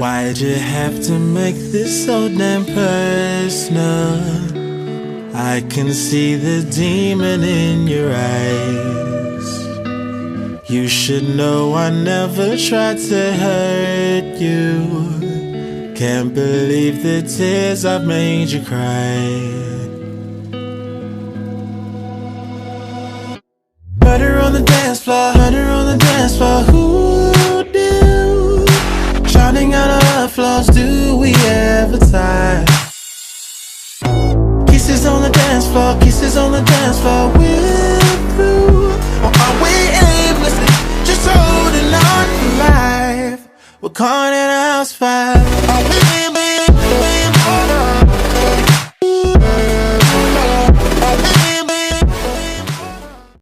Why'd you have to make this so damn personal? I can see the demon in your eyes. You should know I never tried to hurt you. Can't believe the tears I've made you cry. Murder on the dance floor, murder on the dance floor. Who knew? Drowning out our love flaws, do we ever tire? Kisses on the dance floor, kisses on the dance floor. We're through, or are we aimlessly just holding on for life? We're caught in a house fire. Are we